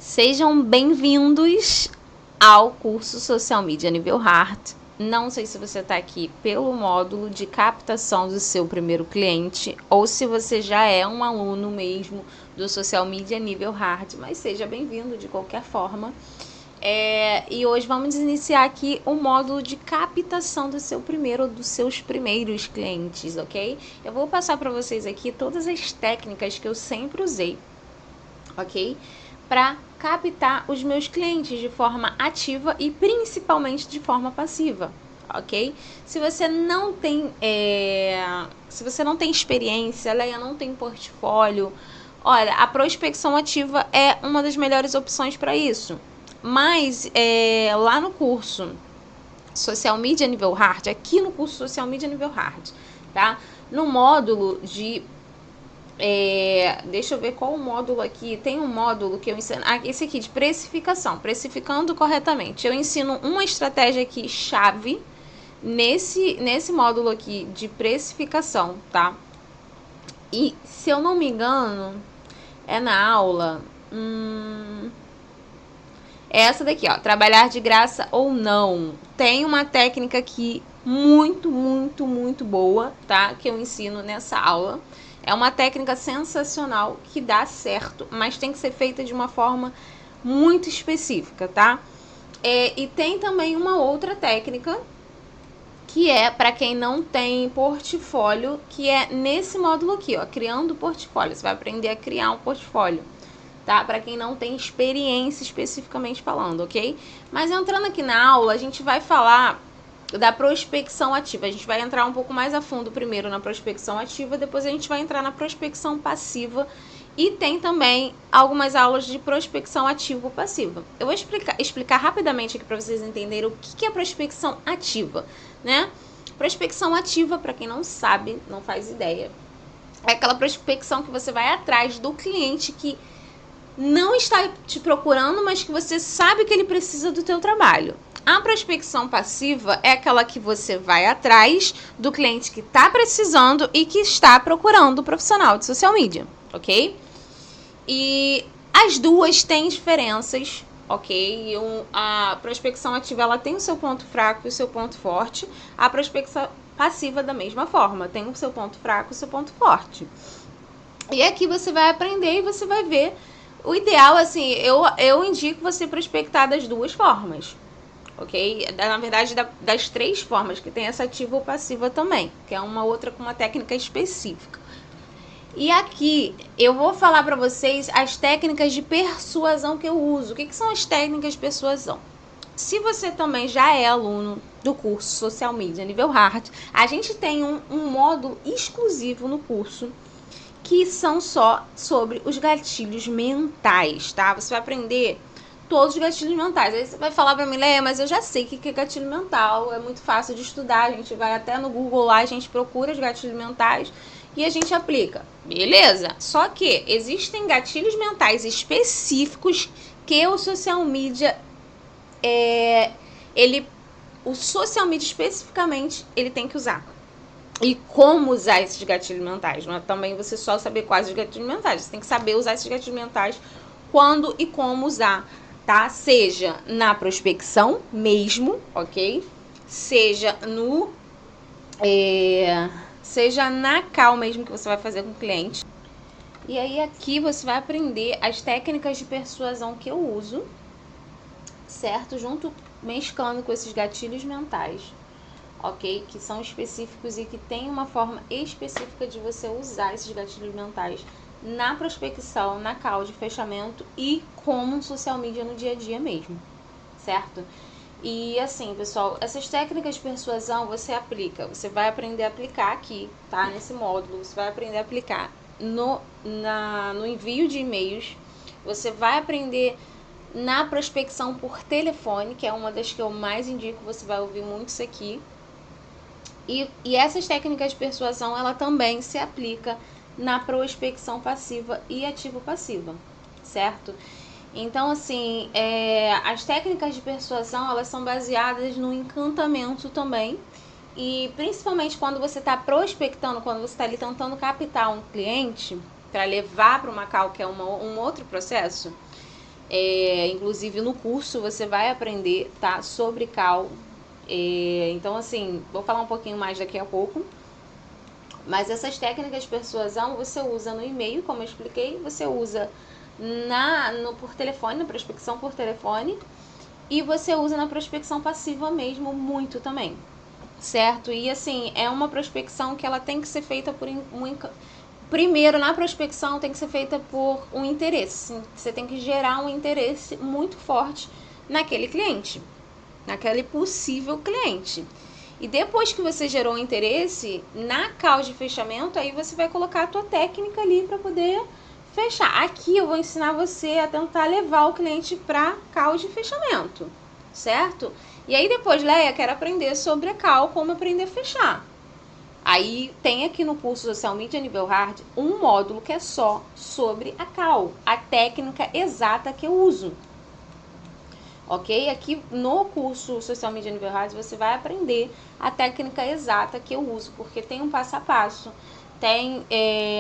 Sejam bem-vindos ao curso Social Media Nível Hard. Não sei se você está aqui pelo módulo de captação do seu primeiro cliente ou se você já é um aluno mesmo do Social Media Nível Hard, mas seja bem-vindo de qualquer forma. E hoje vamos iniciar aqui o módulo de captação do seu primeiro ou dos seus primeiros clientes, ok? Eu vou passar para vocês aqui todas as técnicas que eu sempre usei, ok? Para captar os meus clientes de forma ativa e principalmente de forma passiva, ok? Se você não tem experiência, Leia, não tem portfólio, olha, a prospecção ativa é uma das melhores opções para isso. Mas lá no curso Social Media Nível Hard, aqui no curso Social Media Nível Hard, tá? No módulo de deixa eu ver qual o módulo aqui. Tem um módulo que eu ensino. Esse aqui de precificação, precificando corretamente. Eu ensino uma estratégia aqui chave nesse módulo aqui de precificação, tá? E se eu não me engano, é na aula. É essa daqui, ó. Trabalhar de graça ou não. Tem uma técnica aqui muito, muito, muito boa, tá? Que eu ensino nessa aula. É uma técnica sensacional que dá certo, mas tem que ser feita de uma forma muito específica, tá? E tem também uma outra técnica que é para quem não tem portfólio, que é nesse módulo aqui, ó, criando portfólio. Você vai aprender a criar um portfólio, tá? Para quem não tem experiência especificamente falando, ok? Mas entrando aqui na aula, a gente vai falar da prospecção ativa. A gente vai entrar um pouco mais a fundo primeiro na prospecção ativa, depois a gente vai entrar na prospecção passiva e tem também algumas aulas de prospecção ativa-passiva. Eu vou explicar rapidamente aqui para vocês entenderem o que é prospecção ativa, né? Prospecção ativa, para quem não sabe, não faz ideia, é aquela prospecção que você vai atrás do cliente que não está te procurando, mas que você sabe que ele precisa do teu trabalho. A prospecção passiva é aquela que você vai atrás do cliente que está precisando e que está procurando o profissional de social media, ok? E as duas têm diferenças, ok? A prospecção ativa ela tem o seu ponto fraco e o seu ponto forte. A prospecção passiva da mesma forma, tem o seu ponto fraco e o seu ponto forte. E aqui você vai aprender e você vai ver. O ideal, assim, eu indico você prospectar das duas formas, ok? Na verdade, das três formas, que tem essa ativa ou passiva também, que é uma outra com uma técnica específica. E aqui eu vou falar para vocês as técnicas de persuasão que eu uso. O que são as técnicas de persuasão? Se você também já é aluno do curso Social Media Nível Hard, a gente tem um módulo exclusivo no curso que são só sobre os gatilhos mentais, tá? Você vai aprender todos os gatilhos mentais. Aí você vai falar pra mim, Leia, mas eu já sei o que é gatilho mental, é muito fácil de estudar, a gente vai até no Google lá, a gente procura os gatilhos mentais e a gente aplica. Beleza? Só que existem gatilhos mentais específicos que o social media, o social media especificamente, ele tem que usar. E como usar esses gatilhos mentais. Não é também você só saber quais os gatilhos mentais. Você tem que saber usar esses gatilhos mentais, quando e como usar, tá? Seja na prospecção mesmo, ok? Seja seja na call mesmo que você vai fazer com o cliente. E aí aqui você vai aprender as técnicas de persuasão que eu uso, certo? Junto, mesclando com esses gatilhos mentais, ok? Que são específicos e que tem uma forma específica de você usar esses gatilhos mentais na prospecção, na call de fechamento e como social media no dia a dia mesmo, certo? E assim, pessoal, essas técnicas de persuasão você aplica, você vai aprender a aplicar aqui, tá? Nesse módulo, você vai aprender a aplicar no envio de e-mails, você vai aprender na prospecção por telefone, que é uma das que eu mais indico, você vai ouvir muito isso aqui. E essas técnicas de persuasão, ela também se aplica na prospecção passiva e ativo-passiva, certo? Então, assim, as técnicas de persuasão, elas são baseadas no encantamento também. E principalmente quando você está prospectando, quando você está ali tentando captar um cliente para levar para uma call, que é um outro processo, Inclusive no curso você vai aprender, tá, sobre call. Então assim, vou falar um pouquinho mais daqui a pouco. Mas essas técnicas de persuasão você usa no e-mail, como eu expliquei, você usa por telefone, na prospecção por telefone, e você usa na prospecção passiva mesmo, muito também, certo? E assim, é uma prospecção que ela tem que ser feita primeiro, na prospecção tem que ser feita por um interesse. Você tem que gerar um interesse muito forte naquele cliente, naquele possível cliente. E depois que você gerou o interesse, na call de fechamento, aí você vai colocar a tua técnica ali para poder fechar. Aqui eu vou ensinar você a tentar levar o cliente para call de fechamento, certo? E aí depois, Leia, quero aprender sobre a call, como aprender a fechar. Aí tem aqui no curso Social Media Nível Hard um módulo que é só sobre a call, a técnica exata que eu uso. Ok? Aqui no curso Social Media Nível Hard você vai aprender a técnica exata que eu uso, porque tem um passo a passo, tem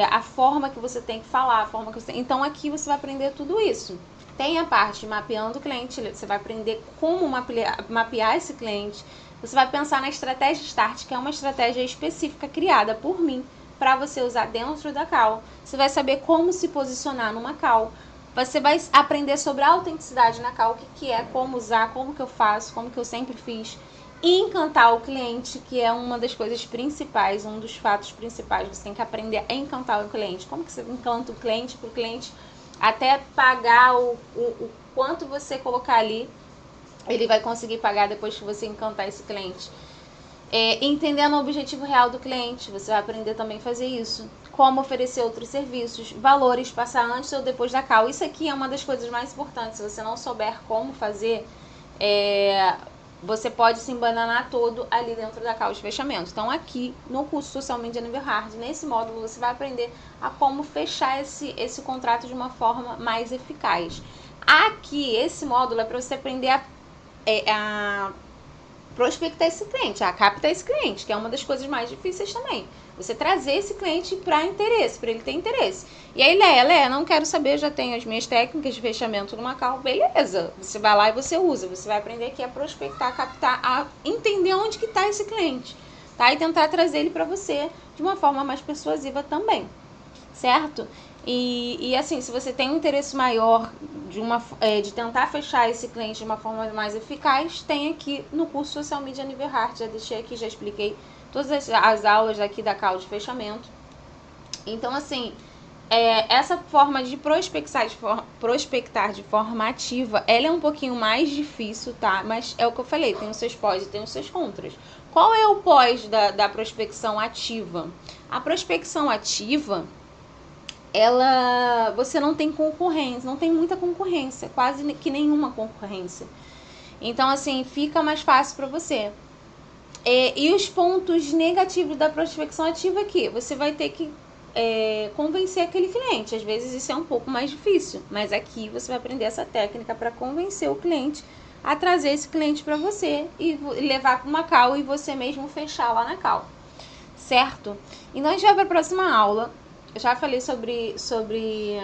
a forma que você tem que falar, a forma que você... Então aqui você vai aprender tudo isso. Tem a parte de mapeando o cliente, você vai aprender como mapear esse cliente. Você vai pensar na estratégia Start, que é uma estratégia específica criada por mim para você usar dentro da call. Você vai saber como se posicionar numa call. Você vai aprender sobre a autenticidade na call, o que é, como usar, como que eu faço, como que eu sempre fiz. E encantar o cliente, que é uma das coisas principais, um dos fatos principais. Você tem que aprender a encantar o cliente. Como que você encanta o cliente para o cliente até pagar o quanto você colocar ali, ele vai conseguir pagar depois que você encantar esse cliente. Entendendo o objetivo real do cliente, você vai aprender também a fazer isso. Como oferecer outros serviços, valores, passar antes ou depois da call. Isso aqui é uma das coisas mais importantes. Se você não souber como fazer, você pode se embananar todo ali dentro da call de fechamento. Então aqui no curso Social Media Nível Hard, nesse módulo, você vai aprender a como fechar esse contrato de uma forma mais eficaz. Aqui, esse módulo é para você aprender a prospectar esse cliente, a captar esse cliente, que é uma das coisas mais difíceis também. Você trazer esse cliente para interesse, para ele ter interesse. E aí, Leia, não quero saber, eu já tenho as minhas técnicas de fechamento numa call, beleza. Você vai lá e você usa, você vai aprender aqui a prospectar, a captar, a entender onde que está esse cliente, tá? E tentar trazer ele para você de uma forma mais persuasiva também, certo? E assim, se você tem um interesse maior de tentar fechar esse cliente de uma forma mais eficaz, tem aqui no curso Social Media Nível Hard, já deixei aqui, já expliquei todas as aulas aqui da call de fechamento. Então assim, essa forma de prospectar de forma ativa, ela é um pouquinho mais difícil, tá? Mas é o que eu falei, tem os seus pós e tem os seus contras. Qual é o pós da prospecção ativa? A prospecção ativa, você não tem concorrência, não tem muita concorrência, quase que nenhuma concorrência. Então, assim, fica mais fácil para você. E os pontos negativos da prospecção ativa aqui, você vai ter que convencer aquele cliente. Às vezes isso é um pouco mais difícil, mas aqui você vai aprender essa técnica para convencer o cliente a trazer esse cliente para você e levar para uma call e você mesmo fechar lá na call, certo? Então a gente vai para a próxima aula. Eu já falei sobre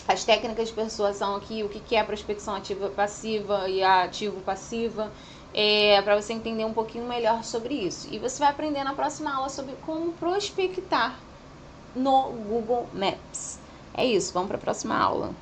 as técnicas de persuasão aqui, o que é a prospecção ativa passiva e a ativo-passiva, para você entender um pouquinho melhor sobre isso. E você vai aprender na próxima aula sobre como prospectar no Google Maps. É isso, vamos para a próxima aula.